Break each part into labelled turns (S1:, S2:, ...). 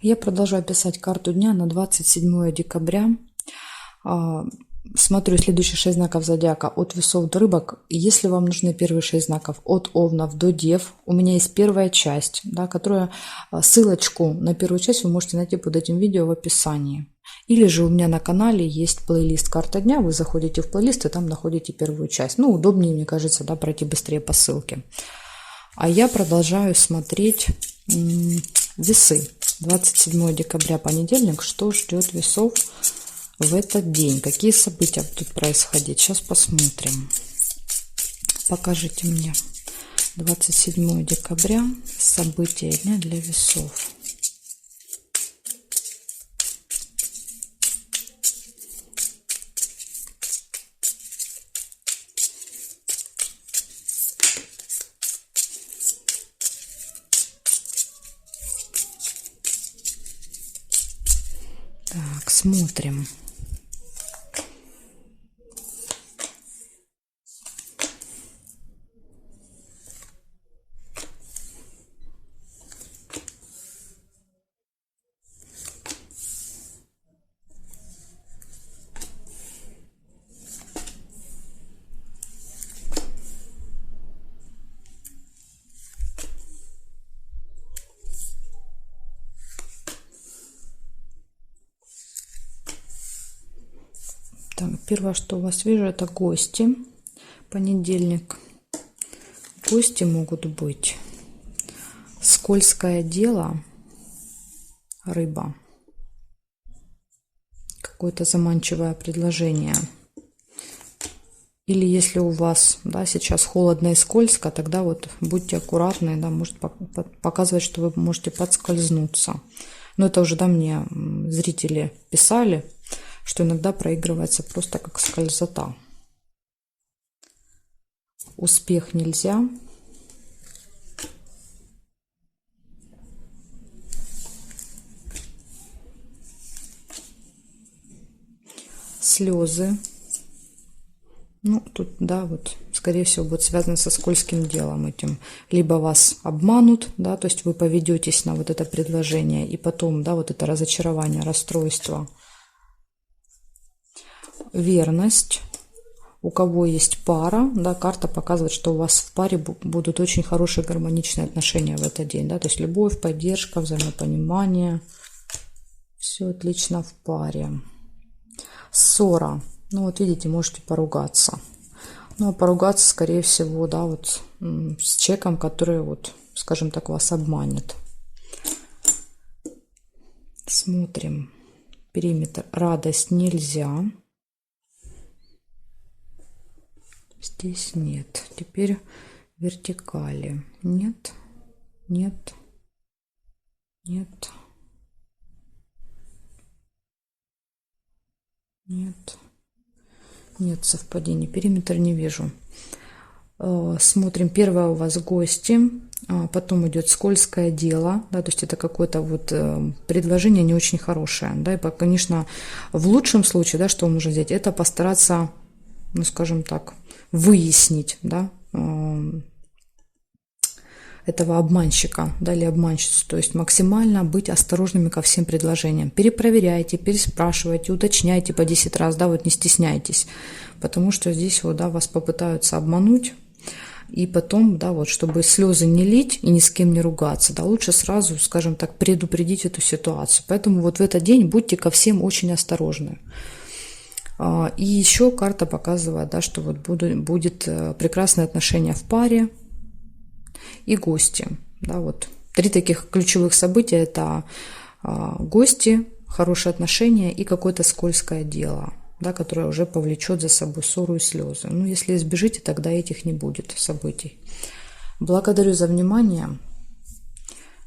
S1: Я продолжаю писать карту дня на 27 декабря. Смотрю следующие 6 знаков зодиака от Весов до Рыбок. Если вам нужны первые 6 знаков от Овнов до Дев, у меня есть первая часть, да, которая ссылочку на первую часть вы можете найти под этим видео в описании. Или же у меня на канале есть плейлист «Карта дня». Вы заходите в плейлист и там находите первую часть. Ну, удобнее, мне кажется, да, пройти быстрее по ссылке. А я продолжаю смотреть Весы. 27 декабря, понедельник. Что ждет Весов в этот день? Какие события будут происходить? Сейчас посмотрим. Покажите мне 27 декабря события дня для Весов. Так, смотрим. Так, первое, что у вас вижу, это гости. Понедельник. Гости могут быть. Скользкое дело. Рыба. Какое-то заманчивое предложение. Или если у вас, да, сейчас холодно и скользко, тогда вот будьте аккуратны, да, может показывать, что вы можете подскользнуться. Но это уже, да, мне зрители писали, что иногда проигрывается просто как скользота. Успех нельзя. Слезы. Ну, тут, да, вот, скорее всего, будет связано со скользким делом этим. Либо вас обманут, да, то есть вы поведетесь на вот это предложение, и потом, да, вот это разочарование, расстройство. Верность. У кого есть пара, да, карта показывает, что у вас в паре будут очень хорошие гармоничные отношения в этот день, да, то есть любовь, поддержка, взаимопонимание. Все отлично в паре. Ссора. Ну, вот видите, можете поругаться. Ну, а поругаться, скорее всего, да, вот с человеком, который, вот, скажем так, вас обманет. Смотрим. Периметр. Радость нельзя. Здесь нет. Теперь вертикали. Нет, нет, нет, нет. Нет совпадений. Периметр не вижу. Смотрим. Первое у вас гости. Потом идет скользкое дело. Да, то есть это какое-то вот предложение не очень хорошее. Да, и, конечно, в лучшем случае, да, что вам нужно сделать, это постараться, ну, скажем так, выяснить, да, этого обманщика, да, или обманщицу. То есть максимально быть осторожными ко всем предложениям. Перепроверяйте, переспрашивайте, уточняйте по 10 раз, да, вот не стесняйтесь. Потому что здесь вот, да, вас попытаются обмануть. И потом, да, вот, чтобы слезы не лить и ни с кем не ругаться, да, лучше сразу, скажем так, предупредить эту ситуацию. Поэтому вот в этот день будьте ко всем очень осторожны. И еще карта показывает, да, что вот будет прекрасное отношение в паре и гости. Да, вот 3 таких ключевых события – это гости, хорошие отношения и какое-то скользкое дело, да, которое уже повлечет за собой ссору и слезы. Ну, если избежите, тогда этих не будет событий. Благодарю за внимание.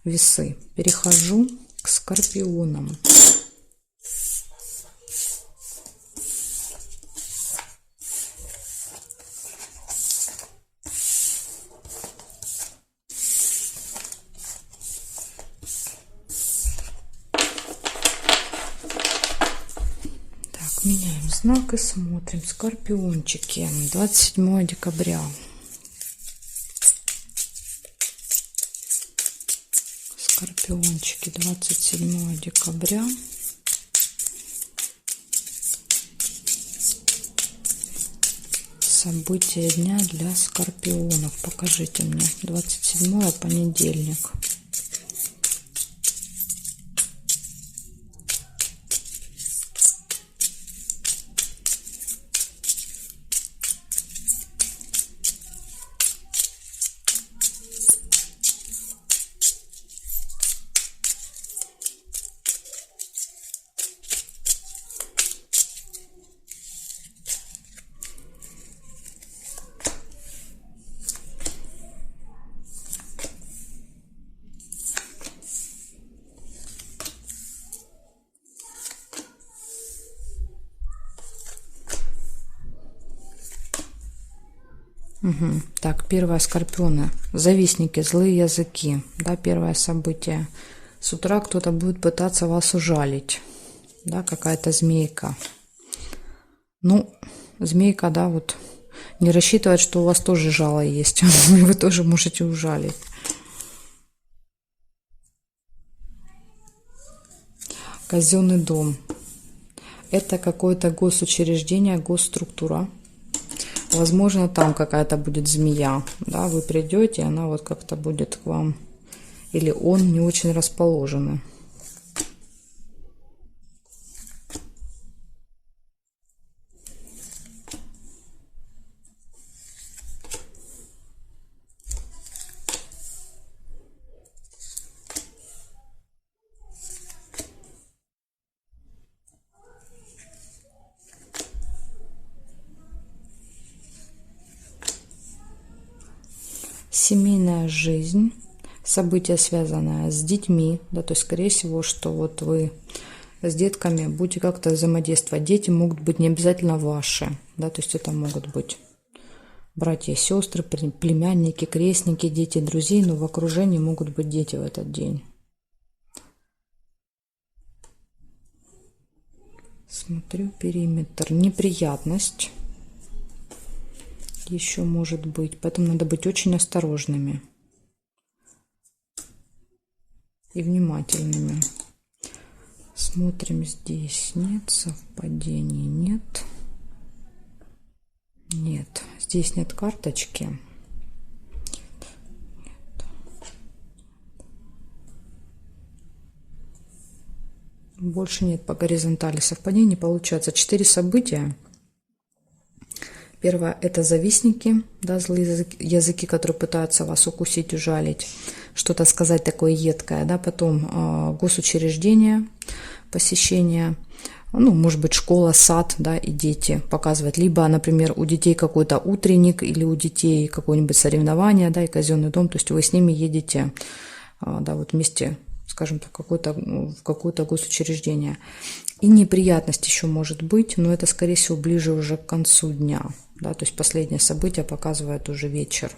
S1: Весы. Перехожу к скорпионам. Меняем знак и смотрим. Скорпиончики. 27 декабря. Скорпион. Скорпиончики, 27 декабря. События дня для скорпионов. Покажите мне. 27 понедельник. Угу. Так, первое, скорпионы. Завистники, злые языки. Да, первое событие. С утра кто-то будет пытаться вас ужалить. Да, какая-то змейка. Ну, змейка, да, вот не рассчитывает, что у вас тоже жало есть. И вы тоже можете ужалить. Казенный дом. Это какое-то госучреждение, госструктура. Возможно, там какая-то будет змея, да, вы придете, она вот как-то будет к вам, или он не очень расположены. Семейная жизнь, события, связанные с детьми, да, то есть, скорее всего, что вот вы с детками будете как-то взаимодействовать. Дети могут быть не обязательно ваши, да, то есть это могут быть братья, сестры, племянники, крестники, дети друзей, но в окружении могут быть дети в этот день. Смотрю периметр. Неприятность еще может быть, поэтому надо быть очень осторожными и внимательными. Смотрим здесь. Нет совпадений, нет. Нет, здесь нет карточки. Нет. Больше нет по горизонтали совпадений. Получается 4 события. Первое – это завистники, да, злые языки, которые пытаются вас укусить, ужалить, что-то сказать такое едкое. Да. Потом госучреждения, посещение, ну, может быть, школа, сад, да, и дети показывать. Либо, например, у детей какой-то утренник или у детей какое-нибудь соревнование, да, и казенный дом. То есть вы с ними едете, да, вот вместе, скажем так, в какое-то госучреждение. И неприятность еще может быть, но это, скорее всего, ближе уже к концу дня. Да, то есть последнее событие показывает уже вечер.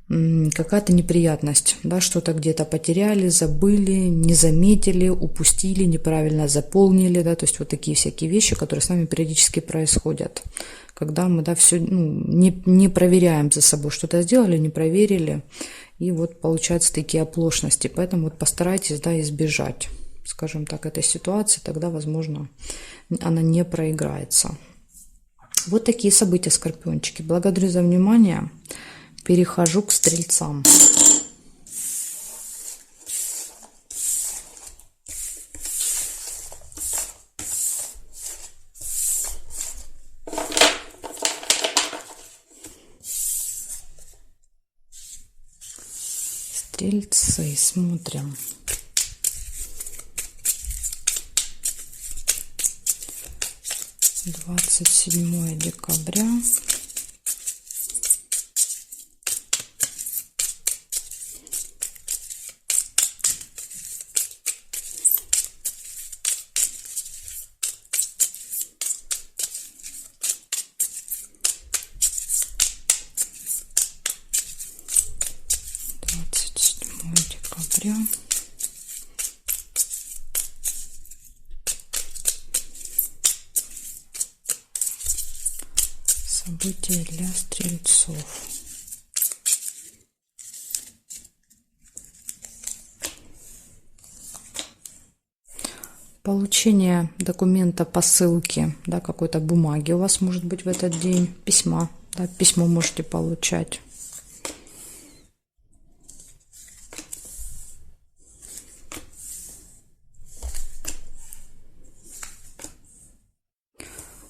S1: Какая-то неприятность, да, что-то где-то потеряли, забыли, не заметили, упустили, неправильно заполнили, да, то есть вот такие всякие вещи, которые с нами периодически происходят. Когда мы, да, все, не проверяем за собой, что-то сделали, не проверили, и вот получаются такие оплошности. Поэтому вот постарайтесь, да, избежать, скажем так, этой ситуации, тогда, возможно, она не проиграется. Вот такие события, скорпиончики. Благодарю за внимание. Перехожу к стрельцам. Стрельцы, смотрим. Двадцать 27 декабря. События для стрельцов. Получение документа, посылки, да, какой-то бумаги у вас может быть в этот день, письма, да, письмо можете получать.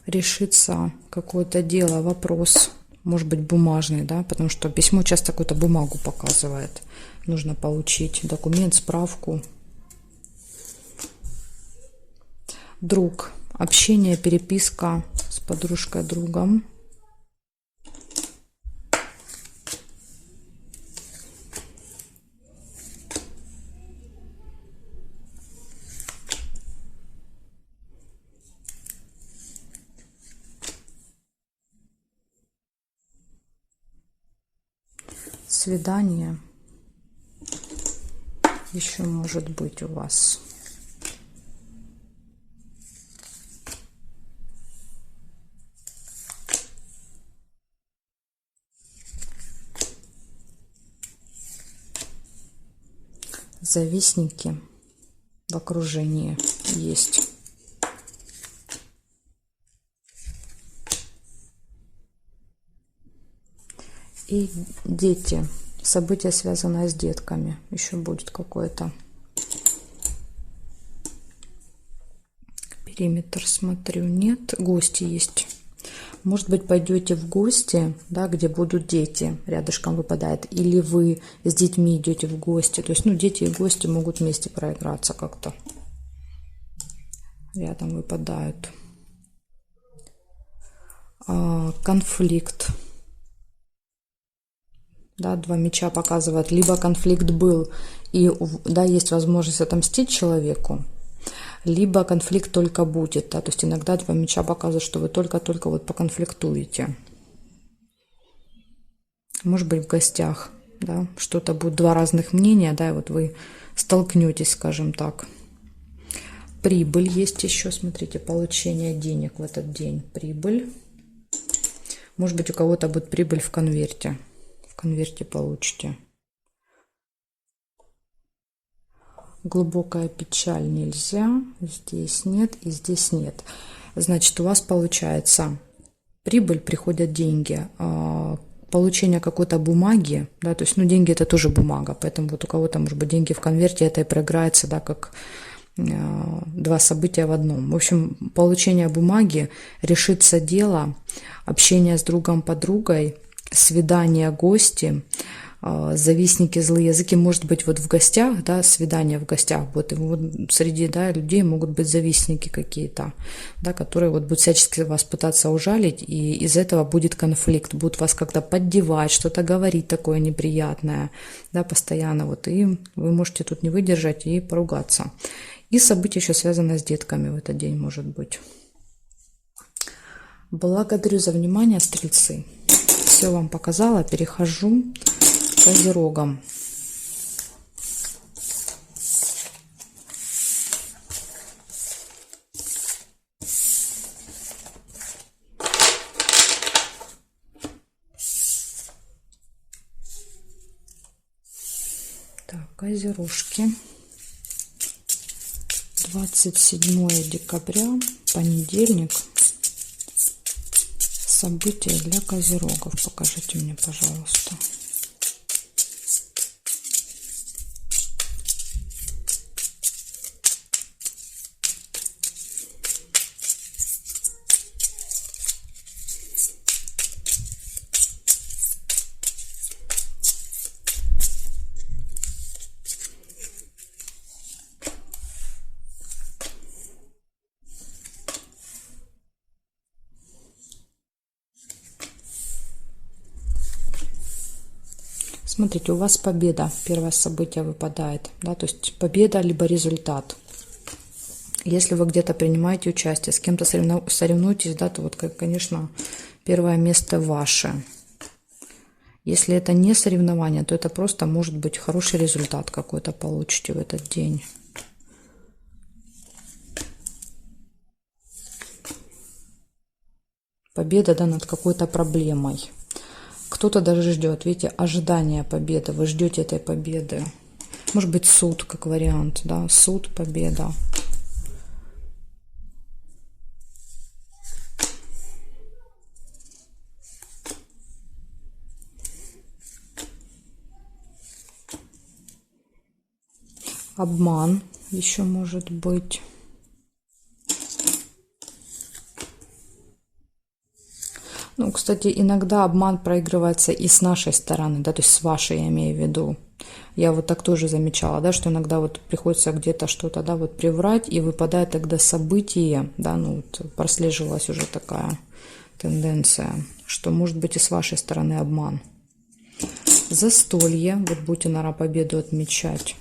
S1: Решится какое-то дело, вопрос, может быть бумажный, да, потому что письмо часто какую-то бумагу показывает. Нужно получить документ, справку. Друг, общение, переписка с подружкой, другом. Свидание еще может быть у вас. Завистники в окружении есть. И дети. Событие, связанное с детками. Еще будет какое-то. Периметр смотрю. Нет. Гости есть. Может быть, пойдете в гости, да, где будут дети. Рядышком выпадает. Или вы с детьми идете в гости. То есть, ну, дети и гости могут вместе проиграться как-то. Рядом выпадают. Конфликт. Да, 2 меча показывают, либо конфликт был, и да, есть возможность отомстить человеку, либо конфликт только будет. Да, то есть иногда 2 меча показывают, что вы только-только вот поконфликтуете. Может быть, в гостях, да, что-то будет, 2 разных мнения, да, и вот вы столкнетесь, скажем так. Прибыль есть еще, смотрите, получение денег в этот день. Прибыль. Может быть, у кого-то будет прибыль в конверте. В конверте получите. Глубокая печаль нельзя. Здесь нет и здесь нет. Значит, у вас получается прибыль, приходят деньги. Получение какой-то бумаги, да, то есть, ну, деньги это тоже бумага, поэтому вот у кого-то, может быть, деньги в конверте, это и проиграется, да, как 2 события в одном. В общем, получение бумаги, решится дело, общение с другом, подругой, свидания, гости, завистники, злые языки, может быть, вот в гостях, да, свидание в гостях, вот, и вот среди, да, людей могут быть завистники какие-то, да, которые вот будут всячески вас пытаться ужалить, и из этого будет конфликт, будут вас как-то поддевать, что-то говорить такое неприятное, да, постоянно, вот, и вы можете тут не выдержать и поругаться. И событие еще связано с детками в этот день, может быть. Благодарю за внимание, стрельцы. Все вам показала, перехожу к козерогам. Так, козерожки. 27 декабря, понедельник. События для козерогов. Покажите мне, пожалуйста. Смотрите, у вас победа, первое событие выпадает, да, то есть победа либо результат. Если вы где-то принимаете участие, с кем-то соревнуетесь, да, то вот, конечно, первое место ваше. Если это не соревнование, то это просто может быть хороший результат какой-то получите в этот день. Победа, да, над какой-то проблемой. Кто-то даже ждет, видите, ожидание победы, вы ждете этой победы. Может быть, суд как вариант, да, суд, победа. Обман еще может быть. Ну, кстати, иногда обман проигрывается и с нашей стороны, да, то есть с вашей, я имею в виду. Я вот так тоже замечала, да, что иногда вот приходится где-то что-то, да, вот приврать, и выпадает тогда событие, да, ну, вот прослеживалась уже такая тенденция, что может быть и с вашей стороны обман. Застолье, вот будете, наверное, победу отмечать.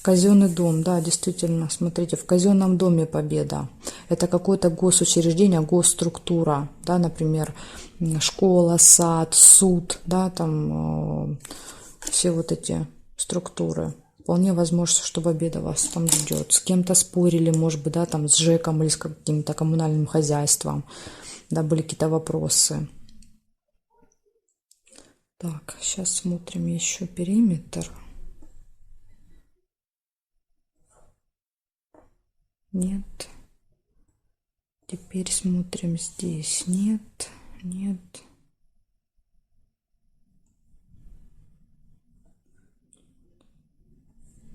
S1: Казенный дом, да, действительно, смотрите, в казенном доме победа. Это какое-то госучреждение, госструктура, да, например, школа, сад, суд, да, там все вот эти структуры. Вполне возможно, что победа вас там ждет. С кем-то спорили, может быть, да, там с ЖЭКом или с каким-то коммунальным хозяйством, да, были какие-то вопросы. Так, сейчас смотрим еще периметр. Нет. Теперь смотрим здесь. Нет, нет.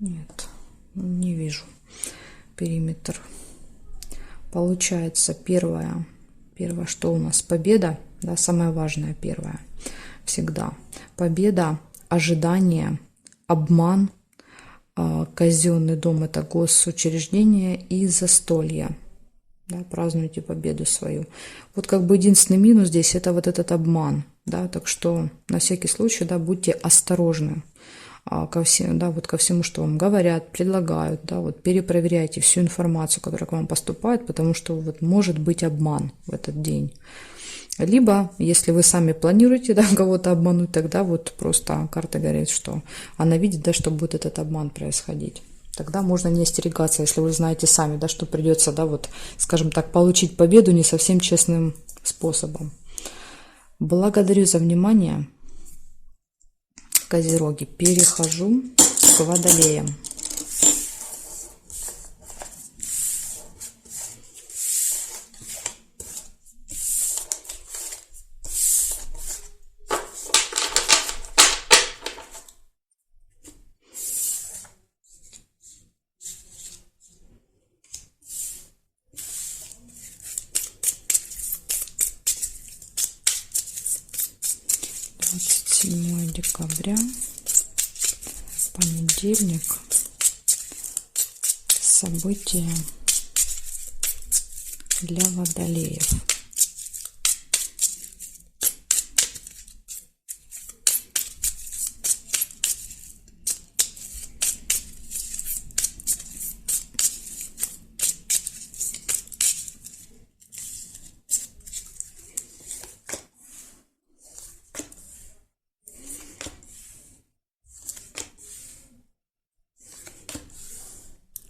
S1: Нет, не вижу периметр. Получается, первое, что у нас победа, да, самое важное первое всегда. Победа, ожидание, обман. Казенный дом – это госучреждение, и застолье. Да, празднуйте победу свою. Вот как бы единственный минус здесь – это вот этот обман. Да, так что на всякий случай, да, будьте осторожны ко всему, да, вот ко всему, что вам говорят, предлагают. Да, вот перепроверяйте всю информацию, которая к вам поступает, потому что вот может быть обман в этот день. Либо, если вы сами планируете, да, кого-то обмануть, тогда вот просто карта говорит, что она видит, да, что будет этот обман происходить. Тогда можно не остерегаться, если вы знаете сами, да, что придется, да, вот, скажем так, получить победу не совсем честным способом. Благодарю за внимание, Козероги. Перехожу к Водолеям. Декабря, понедельник, события для водолеев.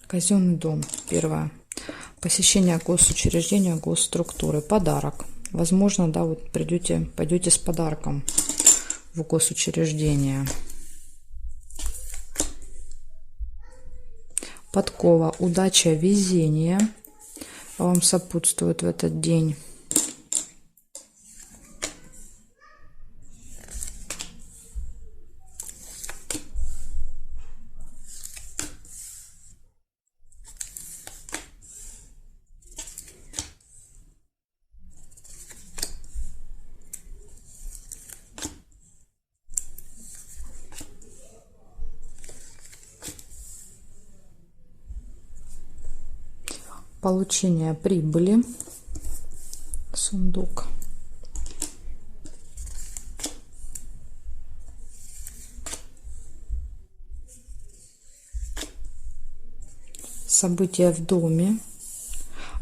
S1: Казенный дом. Первое. Посещение госучреждения, госструктуры. Подарок. Возможно, да, вот пойдете с подарком в госучреждение. Подкова. Удача, везение вам сопутствует в этот день. Получение прибыли. Сундук. События в доме.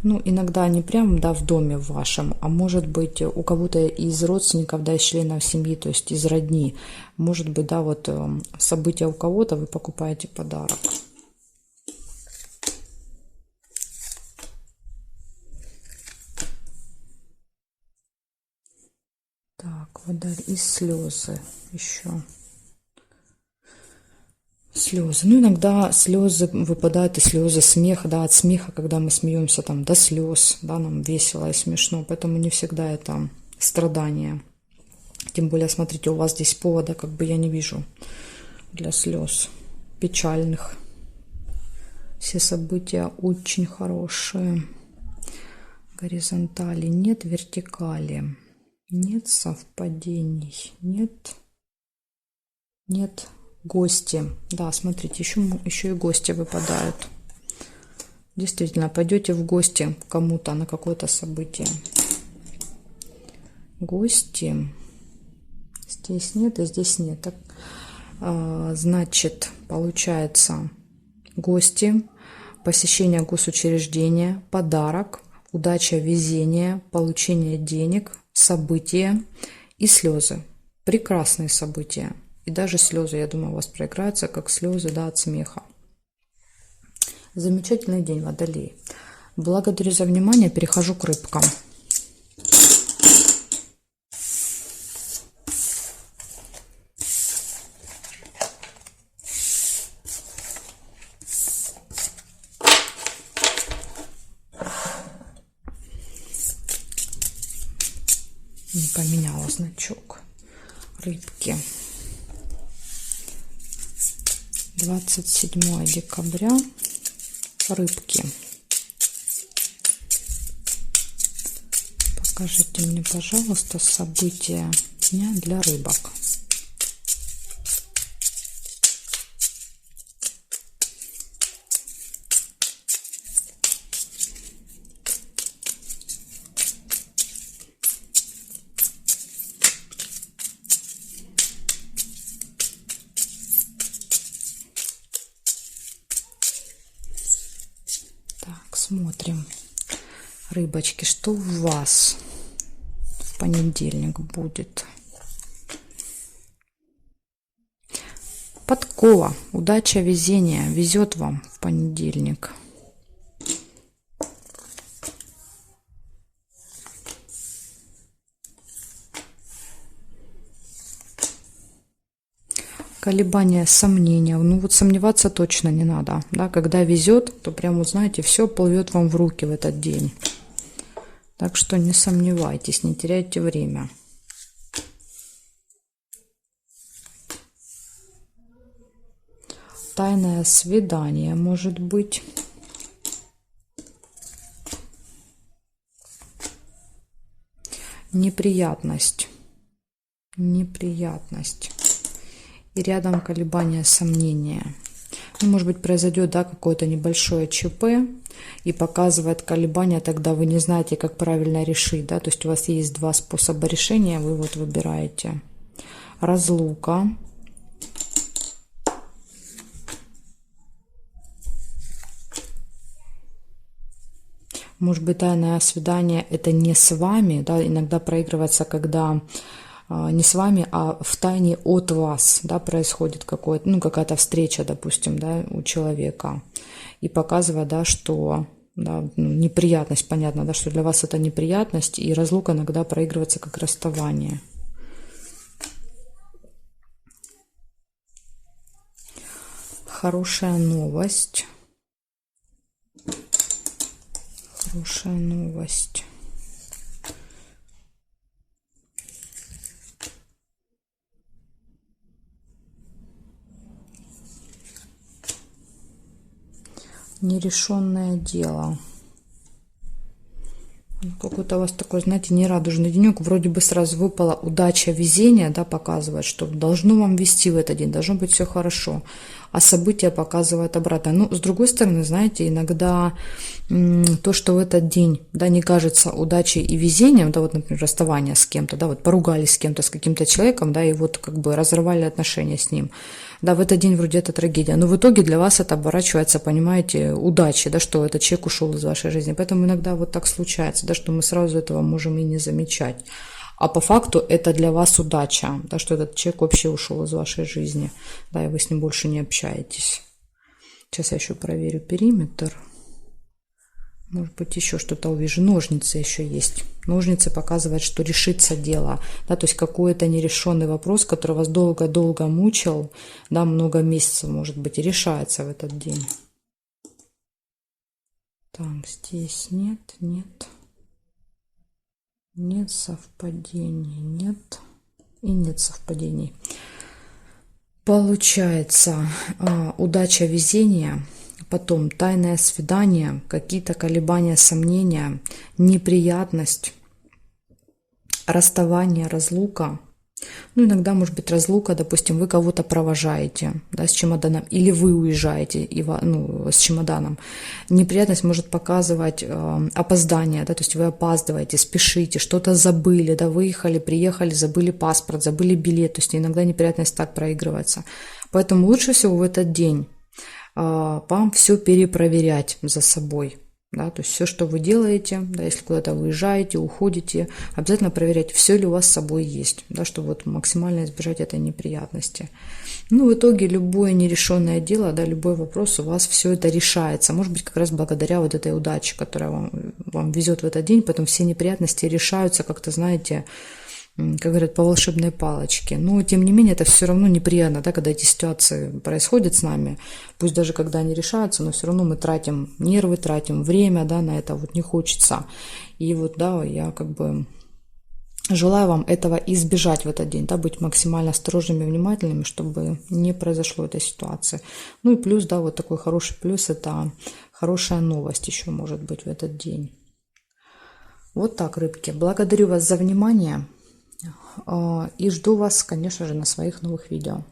S1: Ну, иногда не прям, да, в доме вашем, а может быть у кого-то из родственников, да, из членов семьи, то есть из родни. Может быть, да, вот события у кого-то, вы покупаете подарок. Так, Водолей. И слезы еще. Слезы. Ну, иногда слезы выпадают, и слезы смеха, да, от смеха, когда мы смеемся там до слез, да, нам весело и смешно, поэтому не всегда это страдание. Тем более, смотрите, у вас здесь повода как бы я не вижу для слез печальных. Все события очень хорошие. Горизонтали нет, вертикали нет, совпадений нет. Нет, гости. Да, смотрите, еще и гости выпадают. Действительно, пойдете в гости к кому-то на какое-то событие. Гости. Здесь нет и здесь нет. Так, значит, получается, гости, посещение госучреждения, подарок, удача, везение, получение денег, события и слезы. Прекрасные события. И даже слезы, я думаю, у вас проиграются, как слезы, да, от смеха. Замечательный день, Водолей. Благодарю за внимание. Перехожу к рыбкам. Не поменяла значок. Рыбки. 27 декабря. Рыбки. Покажите мне, пожалуйста, события дня для рыбок. Так, смотрим. Рыбочки, что у вас в понедельник будет? Подкова, удача, везение. Везет вам в понедельник. Колебания, сомнения. Ну вот сомневаться точно не надо. Да? Когда везет, то прям, вот знаете, все плывет вам в руки в этот день. Так что не сомневайтесь, не теряйте время. Тайное свидание может быть. Неприятность. Неприятность. И рядом колебания, сомнения. Ну, может быть, произойдет, да, какое-то небольшое ЧП и показывает колебания, тогда вы не знаете, как правильно решить, да, то есть у вас есть два способа решения, вы вот выбираете. Разлука. Может быть, тайное свидание это не с вами, да, иногда проигрывается, когда не с вами, а в тайне от вас, да, происходит какое-то, ну, какая-то встреча, допустим, да, у человека. И показывает, да, что да, неприятность, понятно, да, что для вас это неприятность, и разлука иногда проигрывается как расставание. Хорошая новость. Хорошая новость. Нерешенное дело. Какой-то у вас такой, знаете, нерадужный денек. Вроде бы сразу выпала удача, везение, да, показывает, что должно вам вести в этот день, должно быть все хорошо. А события показывают обратно. Ну, с другой стороны, знаете, иногда то, что в этот день, да, не кажется удачей и везением, да, вот, например, расставание с кем-то, да, вот поругались с кем-то, с каким-то человеком, да, и вот как бы разорвали отношения с ним. Да, в этот день вроде это трагедия, но в итоге для вас это оборачивается, понимаете, удачей, да, что этот человек ушел из вашей жизни. Поэтому иногда вот так случается, да, что мы сразу этого можем и не замечать. А по факту это для вас удача, да, что этот человек вообще ушел из вашей жизни, да, и вы с ним больше не общаетесь. Сейчас я еще проверю периметр. Может быть, еще что-то увижу. Ножницы еще есть. Ножницы показывают, что решится дело. Да, то есть какой-то нерешенный вопрос, который вас долго-долго мучил, да, много месяцев, может быть, и решается в этот день. Так, здесь нет, нет. Нет совпадений, нет. и нет совпадений. Получается удача, везение, потом тайное свидание, какие-то колебания, сомнения, неприятность, расставание, разлука. Ну, иногда может быть разлука, допустим, вы кого-то провожаете, да, с чемоданом, или вы уезжаете с чемоданом. Неприятность может показывать опоздание, да, то есть вы опаздываете, спешите, что-то забыли, да, выехали, приехали, забыли паспорт, забыли билет, то есть иногда неприятность так проигрывается. Поэтому лучше всего в этот день вам все перепроверять за собой. Да, то есть все, что вы делаете, да, если куда-то выезжаете, уходите, обязательно проверять, все ли у вас с собой есть, да, чтобы вот максимально избежать этой неприятности. Ну, в итоге любое нерешенное дело, да, любой вопрос, у вас все это решается. Может быть, как раз благодаря вот этой удаче, которая вам везет в этот день, потом все неприятности решаются как-то, знаете, как говорят, по волшебной палочке. Но, тем не менее, это все равно неприятно, да, когда эти ситуации происходят с нами. Пусть даже когда они решаются, но все равно мы тратим нервы, тратим время, да, на это вот не хочется. И вот, да, я как бы желаю вам этого избежать в этот день, да, быть максимально осторожными, внимательными, чтобы не произошло этой ситуации. Ну и плюс, да, вот такой хороший плюс, это хорошая новость еще может быть в этот день. Вот так, рыбки. Благодарю вас за внимание. И жду вас, конечно же, на своих новых видео.